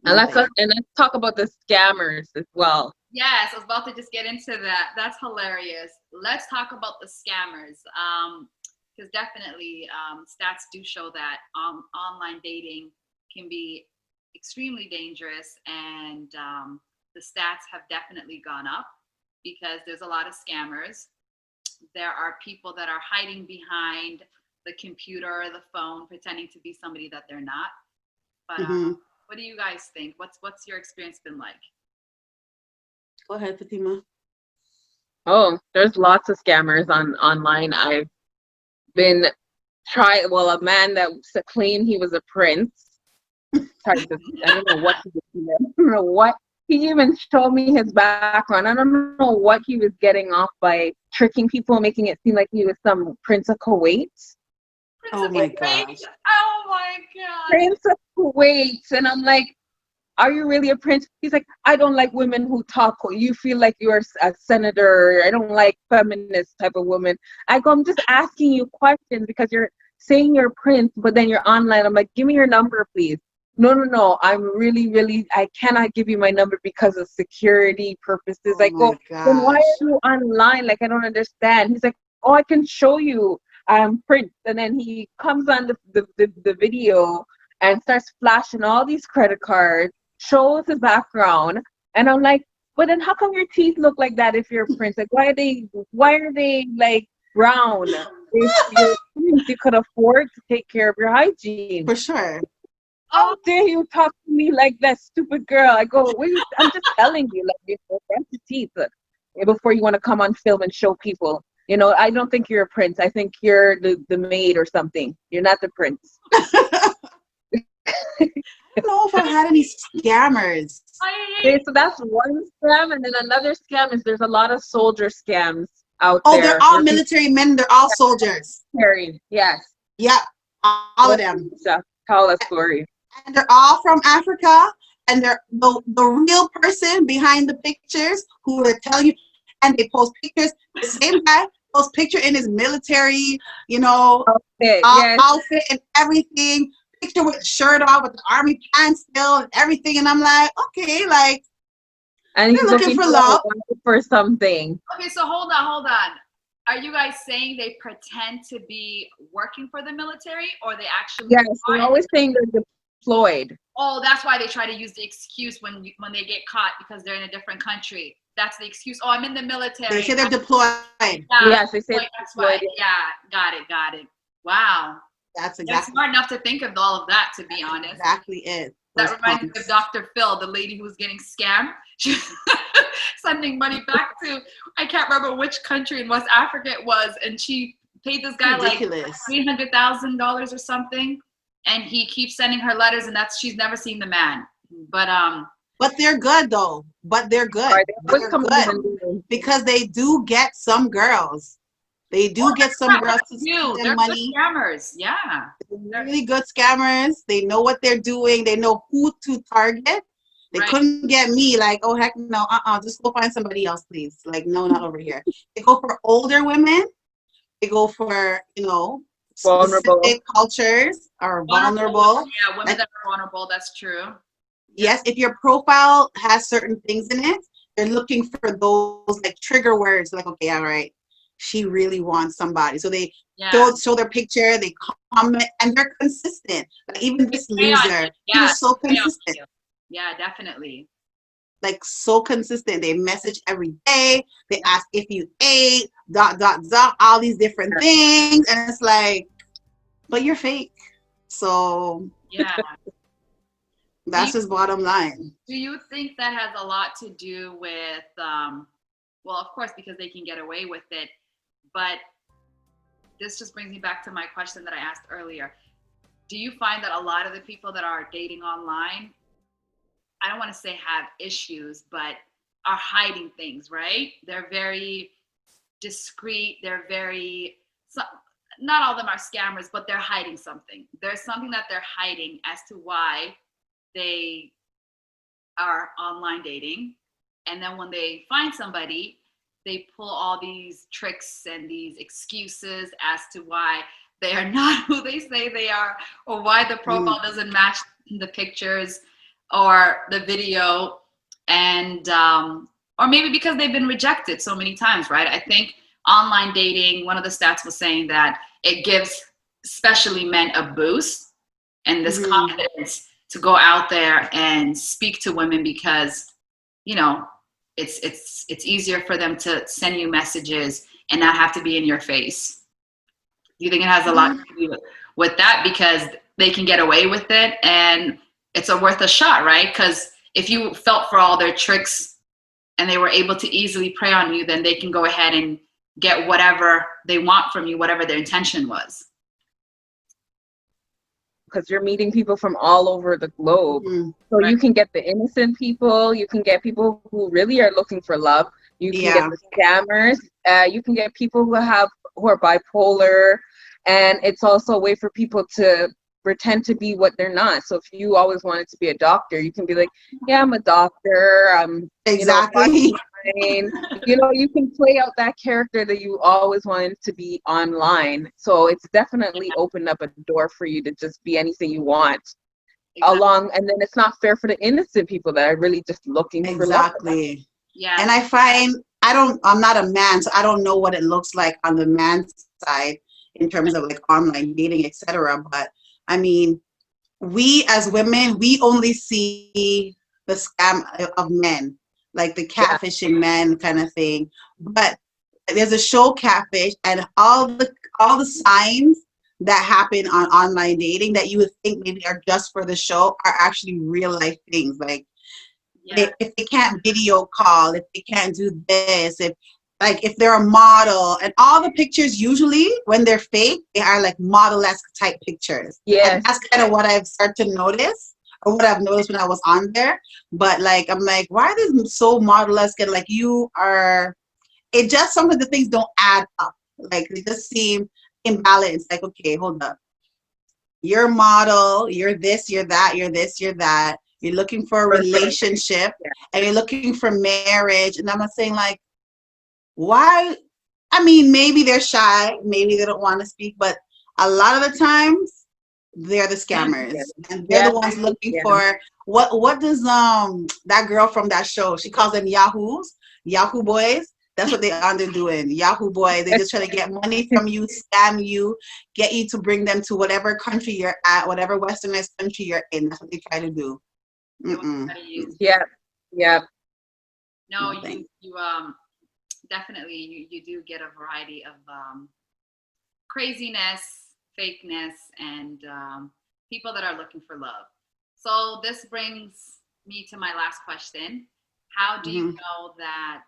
Nothing. And let's talk about the scammers as well. Yes, I was about to just get into that. That's hilarious. Let's talk about the scammers. Because definitely stats do show that online dating can be extremely dangerous, and the stats have definitely gone up because there's a lot of scammers. There are people that are hiding behind the computer or the phone, pretending to be somebody that they're not. But Mm-hmm. what do you guys think? What's your experience been like? Go ahead, Fatima. Oh, there's lots of scammers on online. I've been well, a man that claimed he was a prince. Tried to, I don't know what he was doing. I don't know what he even showed me his background. I don't know what he was getting off by tricking people, making it seem like he was some prince of Kuwait. Prince Oh of my Kuwait. gosh. Oh my god. Prince of Kuwait. And I'm like, are you really a prince? He's like, I don't like women who talk. You feel like you're a senator. I don't like feminist type of woman. I go, I'm just asking you questions because you're saying you're a prince, but then you're online. I'm like, give me your number, please. No. I'm really, I cannot give you my number because of security purposes. Oh I go, my then why gosh. are you online? Like, I don't understand. He's like, oh, I can show you. I'm Prince. And then he comes on the video and starts flashing all these credit cards, shows his background, and I'm like, but then how come your teeth look like that if you're a prince? Like, why are they like brown? If you're a prince, you could afford to take care of your hygiene. For sure. How dare you talk to me like that, stupid girl? I go, I'm just telling you, like, you know, brush your teeth before you want to come on film and show people. You know, I don't think you're a prince. I think you're the maid or something. You're not the prince. I don't know if I've had any scammers. Okay, so that's one scam, and then another scam is there's a lot of soldier scams out Oh, they're there. all military men. They're all soldiers. Yes. Yeah, all of them. Tell a story. And they're all from Africa. And they're the real person behind the pictures who will tell you. And they post pictures. The same guy posts picture in his military, outfit and everything. Picture with the shirt off, with the army pants still and everything. And I'm like, okay, like, and he's looking for love for something. Okay, so hold on. Are you guys saying they pretend to be working for the military, or they actually? Yes, they're always saying they're deployed. Oh, that's why they try to use the excuse when they get caught because they're in a different country. That's the excuse. Oh, I'm in the military. They say they're deployed. Yeah, yes, they say that's why. Yeah, got it. Wow. That's exactly. They're smart enough to think of all of that, to be honest. Exactly it. That reminds me of Dr. Phil, the lady who was getting scammed. She was sending money back to, I can't remember which country in West Africa it was, and she paid this guy ridiculous. like $300,000 or something, and he keeps sending her letters, and she's never seen the man. But they're good though. They're good because they do get some girls. They do get some girls to spend they're money. Good scammers, yeah. They're really good scammers. They know what they're doing. They know who to target. They couldn't get me. Like, oh heck no, just go find somebody else, please. Like, no, not over here. They go for older women. They go for vulnerable specific cultures or vulnerable. Yeah, women that are vulnerable. That's true. Yes, if your profile has certain things in it, they're looking for those like trigger words. Like, okay, all right. She really wants somebody. So they show their picture, they comment, and they're consistent. Like even this loser, he was so consistent. Yeah, definitely. Like so consistent. They message every day. They ask if you ate, ... all these different things. And it's like, but you're fake. So yeah. That's just bottom line. Do you think that has a lot to do with, well, of course, because they can get away with it, but this just brings me back to my question that I asked earlier. Do you find that a lot of the people that are dating online, I don't want to say have issues, but are hiding things, right? They're very discreet. They're not all of them are scammers, but they're hiding something. There's something that they're hiding as to why they are online dating. And then when they find somebody, they pull all these tricks and these excuses as to why they are not who they say they are, or why the profile doesn't match the pictures. or the video, and or maybe because they've been rejected so many times, right? I think online dating, one of the stats was saying that it gives especially men a boost and this confidence to go out there and speak to women, because you know it's easier for them to send you messages and not have to be in your face. Do you think it has a lot to do with that, because they can get away with it and it's worth a shot, right? Because if you felt for all their tricks and they were able to easily prey on you, then they can go ahead and get whatever they want from you, whatever their intention was. Because you're meeting people from all over the globe. So you can get the innocent people, you can get people who really are looking for love, you can get the scammers, you can get people who are bipolar, and it's also a way for people to pretend to be what they're not. So if you always wanted to be a doctor, you can be like, yeah, I'm a doctor. Exactly. You can play out that character that you always wanted to be online. So it's definitely opened up a door for you to just be anything you want. And then it's not fair for the innocent people that are really just looking for love. Yeah. And I find I'm not a man, so I don't know what it looks like on the man's side in terms of like online dating, etc. But I mean, we as women, we only see the scam of men, like the catfishing men kind of thing. But there's a show, Catfish, and all the signs that happen on online dating that you would think maybe are just for the show are actually real life things. Like if they can't video call, if they can't do this, if they're a model, and all the pictures usually when thesque fake, they are like model-esque type pictures. Yeah, that's kind of what I've started to notice, or what I've noticed when I was on there. But like, I'm like, why are they so model-esque? And like, it just, some of the things don't add up. Like, they just seem imbalanced. Like, okay, hold up. You're a model, you're this, you're that, you're this, you're that. You're looking for a relationship, and you're looking for marriage. And I'm not saying like, why? I mean, maybe they're shy, maybe they don't want to speak, but a lot of the times they're the scammers, and they're the ones looking for what does that girl from that show, she calls them Yahoo boys. That's what they're doing. Yahoo boys. They just try to get money from you, scam you, get you to bring them to whatever country you're at, whatever westernized country you're in. That's what they try to do. Yeah. No, you definitely you do get a variety of craziness, fakeness, and people that are looking for love. So this brings me to my last question. How do you know that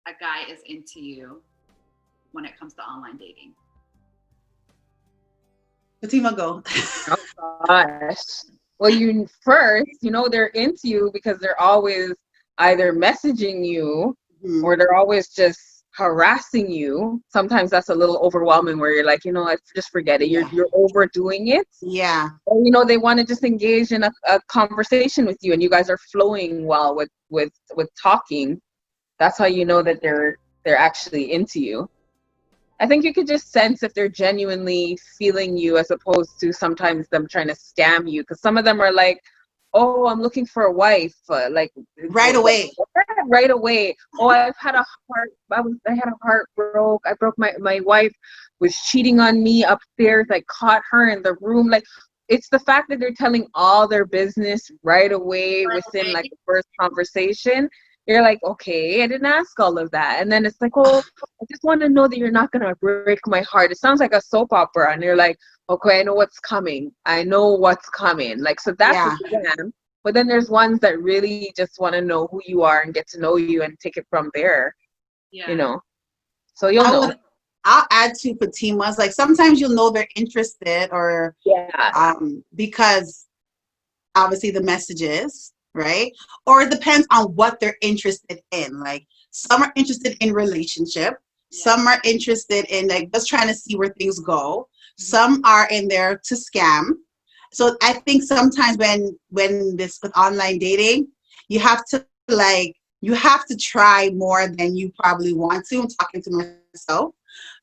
a guy is into you when it comes to online dating? Fatima, go. Oh gosh. Well, they're into you because they're always either messaging you or they're always just harassing you. Sometimes that's a little overwhelming where you're like, just forget it. You're overdoing it. Yeah. Or, they want to just engage in a conversation with you, and you guys are flowing well with talking. That's how you know that they're actually into you. I think you could just sense if they're genuinely feeling you, as opposed to sometimes them trying to scam you. Because some of them are like, oh, I'm looking for a wife, like right away. Right away. Oh, I had a heart broke. I broke my wife was cheating on me upstairs. I caught her in the room. Like, it's the fact that they're telling all their business right away within like the first conversation. You're like, okay, I didn't ask all of that. And then it's like, oh, I just want to know that you're not going to break my heart. It sounds like a soap opera. And you're like, okay, I know what's coming. Like, so that's a scam. But then there's ones that really just want to know who you are and get to know you and take it from there. So you'll know. I'll add to Fatima's. Like, sometimes you'll know they're interested, or because obviously the messages, right? Or it depends on what they're interested in. Like, some are interested in relationship, some are interested in like just trying to see where things go, some are in there to scam. So I think sometimes when this with online dating, you have to try more than you probably want to. I'm talking to myself,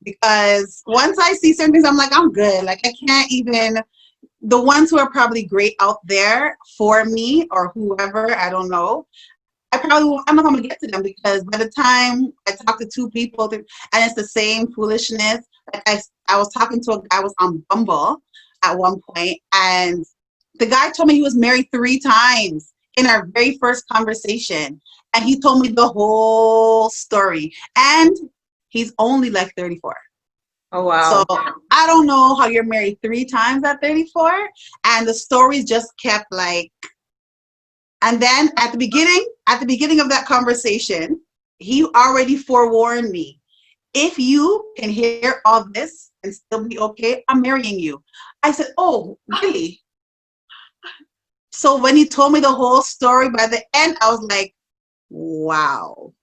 because once I see certain things, I'm like, I'm good. Like, I can't even the ones who are probably great out there for me or whoever, I don't know, I'm not going to get to them because by the time I talk to two people and it's the same foolishness. Like I was talking to a guy, I was on Bumble at one point, and the guy told me he was married 3 times in our very first conversation. And he told me the whole story. And he's only like 34. Oh, wow. So I don't know how you're married 3 times at 34. And the stories just kept like, and then at the beginning of that conversation, he already forewarned me. If you can hear all this and still be okay, I'm marrying you. I said, oh, really? So when he told me the whole story, by the end, I was like, wow,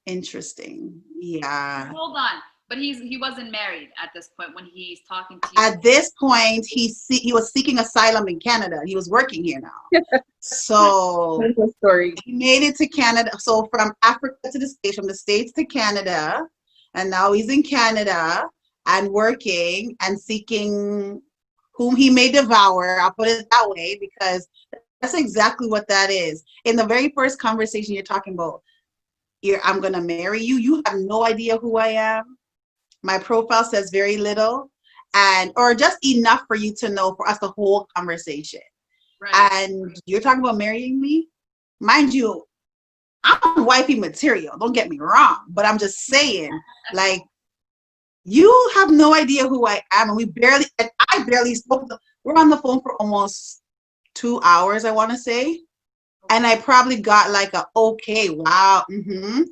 interesting. Yeah. Hold on. But he wasn't married at this point when he's talking to you. At this point, he was seeking asylum in Canada. He was working here now. So story. He made it to Canada. So from Africa to the States, from the States to Canada, and now he's in Canada and working and seeking whom he may devour. I'll put it that way because that's exactly what that is. In the very first conversation you're talking about, I'm going to marry you. You have no idea who I am. My profile says very little, or just enough for you to know for us the whole conversation. Right. And you're talking about marrying me? Mind you, I'm wifey material. Don't get me wrong, but I'm just saying, like, you have no idea who I am, and I barely spoke. We're on the phone for almost 2 hours, I want to say. And I probably got like okay, wow,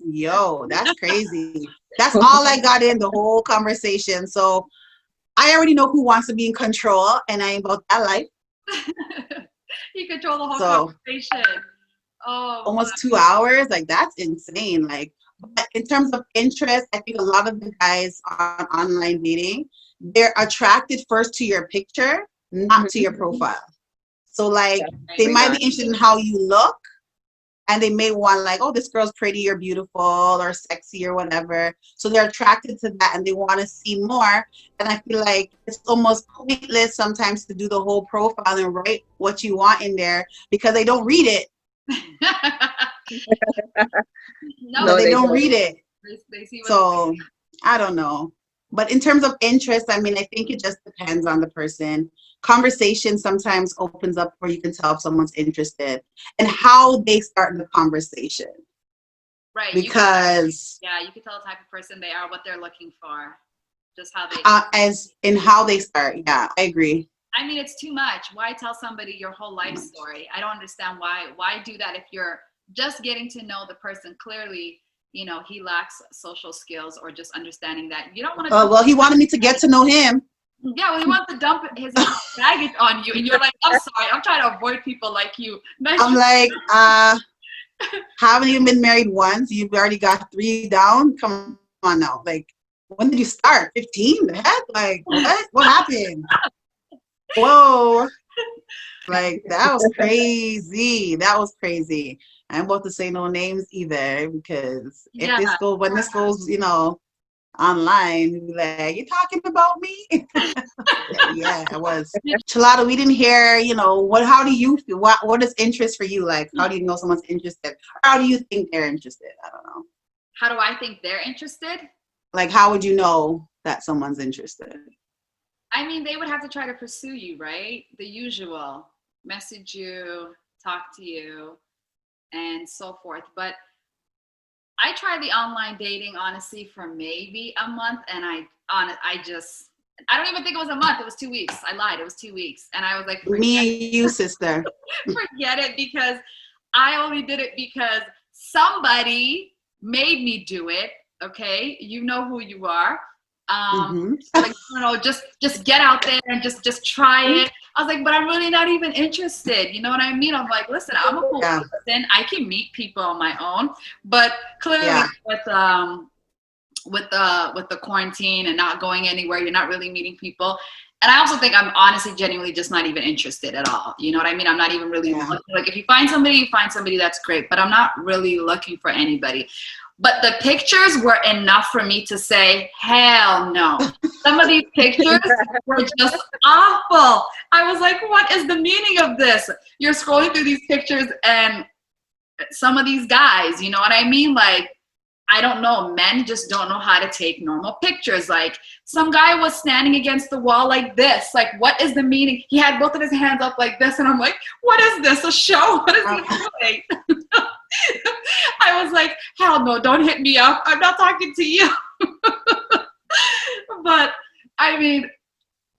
yo, that's crazy. That's all I got in the whole conversation. So I already know who wants to be in control, and I ain't about that life. You control the whole conversation. Oh, almost 2 hours, like that's insane. Like, but in terms of interest, I think a lot of the guys on online dating, they're attracted first to your picture, not to your profile. So like they might be interested in how you look, and they may want like, oh, this girl's pretty or beautiful or sexy or whatever. So they're attracted to that and they want to see more. And I feel like it's almost pointless sometimes to do the whole profile and write what you want in there because they don't read it. No, they don't read it. They see so I don't know. But in terms of interest, I mean, I think it just depends on the person. Conversation sometimes opens up where you can tell if someone's interested and how they start the conversation. Right. Because you can tell the type of person they are, what they're looking for, just how they as in how they start. Yeah, I agree. I mean, it's too much. Why tell somebody your whole life story? I don't understand why do that if you're just getting to know the person. Clearly, you know, he lacks social skills or just understanding that. You don't want to well, he wanted me to get to know him. Yeah, well, he wants to dump his baggage on you, and you're like, I'm sorry, I'm trying to avoid people like you. I'm like, haven't even been married once. You've already got 3 down. Come on now. Like, when did you start? 15? The heck? Like, what? What happened? Whoa. Like, that was crazy. That was crazy. I'm about to say no names either because when this goes, you know, online, like, you talking about me? Yeah, I was. Chelada, we didn't hear, you know, how do you feel? What is interest for you? Like, how do you know someone's interested? How do you think they're interested? I don't know. How do I think they're interested? Like, how would you know that someone's interested? I mean, they would have to try to pursue you, right? The usual. Message you, talk to you, and so forth. But I tried the online dating, honestly, for maybe a month, and I don't even think it was a month. It was 2 weeks. I lied. It was 2 weeks. And I was like, me and you, sister. Forget it, because I only did it because somebody made me do it. Okay. You know who you are. Like, you know, just get out there and just try it. I was like, but I'm really not even interested. You know what I mean? I'm like, listen, I'm a cool person. I can meet people on my own, but clearly with the quarantine and not going anywhere, you're not really meeting people. And I also think I'm honestly, genuinely just not even interested at all. You know what I mean? I'm not even really looking. Like, if you find somebody, that's great. But I'm not really looking for anybody. But the pictures were enough for me to say, hell no. Some of these pictures were just awful. I was like, what is the meaning of this? You're scrolling through these pictures and some of these guys, you know what I mean? Like, I don't know, men just don't know how to take normal pictures. Like, some guy was standing against the wall like this. Like, what is the meaning? He had both of his hands up like this, and I'm like, what is this, a show? What is he doing? I was like, hell no, don't hit me up. I'm not talking to you. But, I mean,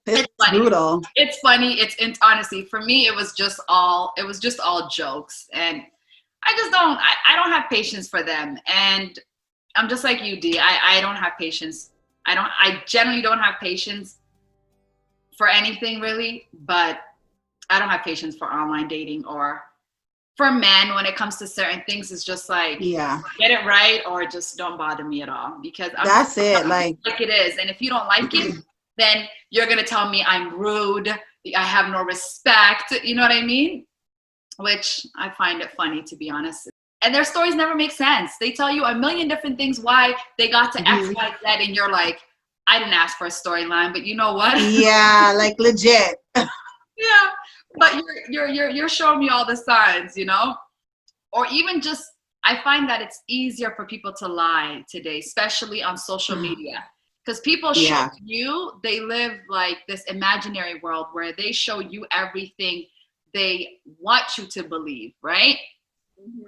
it's funny. Brutal. It's funny. It's honestly, for me, it was just all jokes. And I don't have patience for them. And I'm just like you, D. I don't have patience. I generally don't have patience for anything really, but I don't have patience for online dating or for men when it comes to certain things. It's just like, get it right or just don't bother me at all, because that's it. Like it is. And if you don't like it, then you're going to tell me I'm rude. I have no respect. You know what I mean? Which I find it funny, to be honest. And their stories never make sense. They tell you a million different things why they got to X, Y, Z, and you're like, I didn't ask for a storyline, but you know what? Yeah, like legit. Yeah, but you're showing me all the signs, you know? Or even just, I find that it's easier for people to lie today, especially on social media. Because people show you, they live like this imaginary world where they show you everything they want you to believe, right?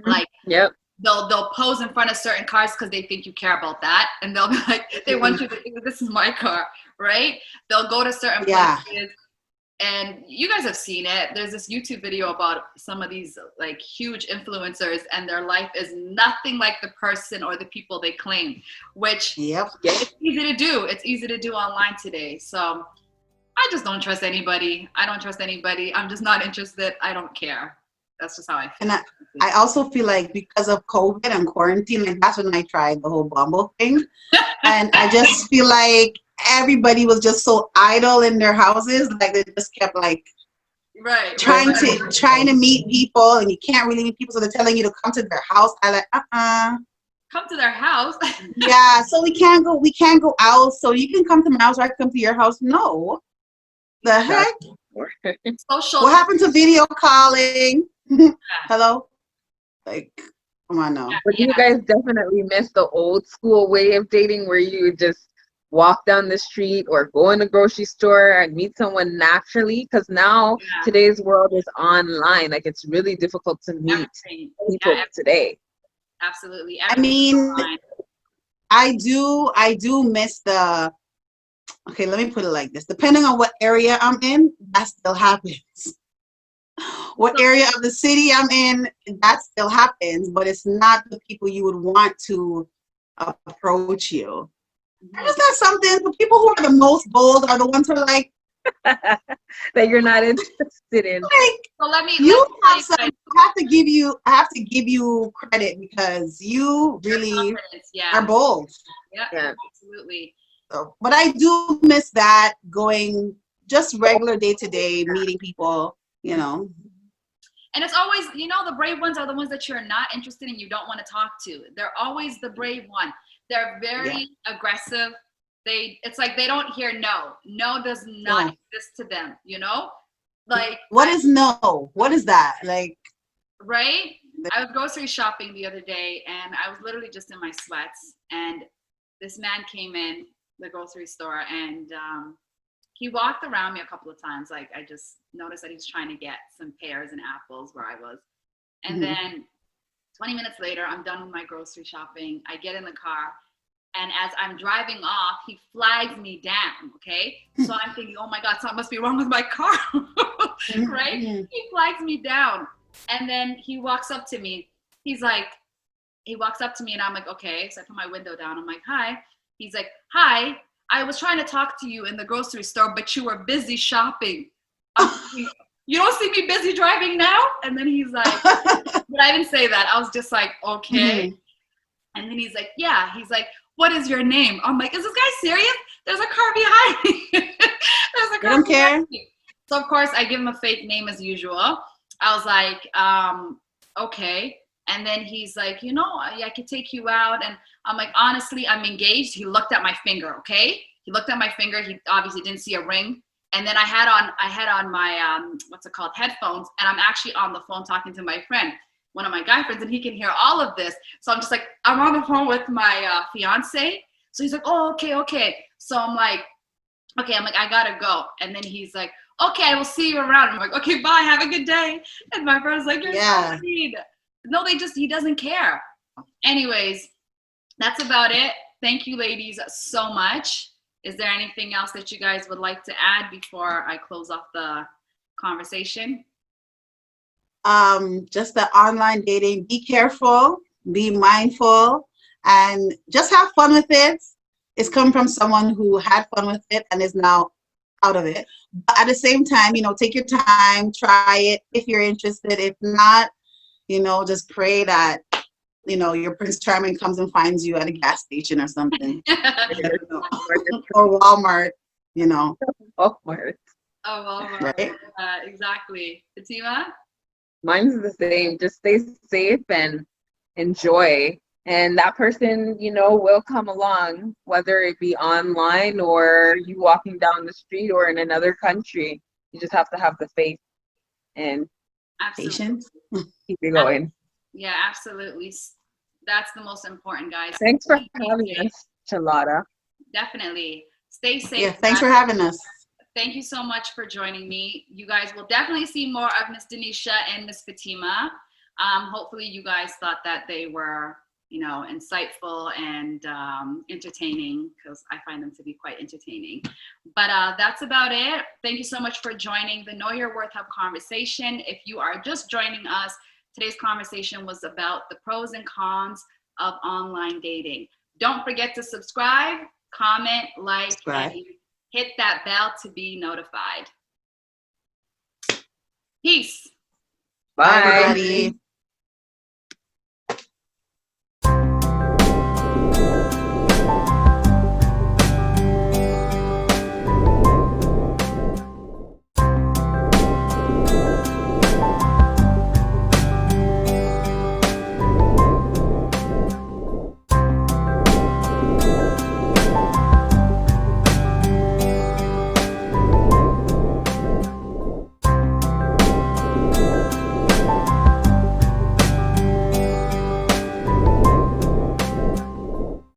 Like, they'll pose in front of certain cars because they think you care about that, and they'll be like, they want you to think this is my car, right? They'll go to certain places, and you guys have seen it. There's this YouTube video about some of these like huge influencers, and their life is nothing like the person or the people they claim, which it's easy to do. It's easy to do online today. So I just don't trust anybody. I don't trust anybody. I'm just not interested. I don't care. That's just how I feel. And I also feel like because of COVID and quarantine, like that's when I tried the whole Bumble thing. And I just feel like everybody was just so idle in their houses. Like they just kept like trying to meet people, and you can't really meet people. So they're telling you to come to their house. I like, come to their house? Yeah, so we can't go out. So you can come to my house or I can come to your house. No. The heck? Social. What happened to video calling? Hello? Like, come on now. But you guys definitely miss the old school way of dating where you would just walk down the street or go in the grocery store and meet someone naturally, because now today's world is online. Like, it's really difficult to meet people today. Absolutely. I mean, I do miss the, okay, let me put it like this. Depending on what area I'm in, that still happens. What area of the city I'm in, that still happens, but it's not the people you would want to approach you. Is that something? The people who are the most bold are the ones who are like, that you're not interested in. Like, so I have to give you credit because you really are bold. Yeah, absolutely. So, but I do miss that, going just regular day to day, meeting people, you know. And it's always, you know, the brave ones are the ones that you're not interested in, you don't want to talk to. They're always the brave one. They're very aggressive. It's like they don't hear no. No does not exist to them, you know? Like, what is no? What is that? Like, right? I was grocery shopping the other day and I was literally just in my sweats, and this man came in the grocery store and he walked around me a couple of times. Like, I just noticed that he was trying to get some pears and apples where I was. And then 20 minutes later, I'm done with my grocery shopping. I get in the car, and as I'm driving off, he flags me down, okay? So I'm thinking, oh my God, something must be wrong with my car, right? He flags me down, and then he walks up to me. He walks up to me, and I'm like, okay. So I put my window down. I'm like, hi. He's like, hi. I was trying to talk to you in the grocery store, but you were busy shopping. You don't see me busy driving now? And then he's like, but I didn't say that. I was just like, okay. And then he's like, yeah. He's like, what is your name? I'm like, is this guy serious? There's a car behind me. They don't care. So of course I give him a fake name as usual. I was like, okay. And then he's like, you know, I could take you out. And I'm like, honestly, I'm engaged. He looked at my finger, okay? He looked at my finger. He obviously didn't see a ring. And then I had on my, what's it called, headphones. And I'm actually on the phone talking to my friend, one of my guy friends, and he can hear all of this. So I'm just like, I'm on the phone with my fiance. So he's like, oh, okay. So I'm like, okay, I gotta go. And then he's like, okay, I will see you around. I'm like, okay, bye, have a good day. And my friend's like, you're so sweet. No, he doesn't care. Anyways, that's about it. Thank you, ladies, so much. Is there anything else that you guys would like to add before I close off the conversation? Just the online dating, be careful, be mindful, and just have fun with it. It's come from someone who had fun with it and is now out of it. But at the same time, take your time, try it if you're interested. If not, just pray that, your Prince Charming comes and finds you at a gas station or something. Or Walmart, Walmart. Oh, Walmart. Right? Exactly. Fatima? Mine's the same. Just stay safe and enjoy. And that person, will come along, whether it be online or you walking down the street or in another country. You just have to have the faith and patience. Keep it going. Yeah, absolutely. That's the most important, guys. Thanks for having us, Charlotta. Definitely. Stay safe. Yeah, thanks for having us. Thank you so much for joining me. You guys will definitely see more of Miss Deneshia and Miss Fatima. Hopefully you guys thought that they were, insightful and entertaining, because I find them to be quite entertaining. But that's about it. Thank you so much for joining the Know Your Worth Hub conversation. If you are just joining us, today's conversation was about the pros and cons of online dating. Don't forget to subscribe, comment, like, and hit that bell to be notified. Peace. Bye. Bye, everybody.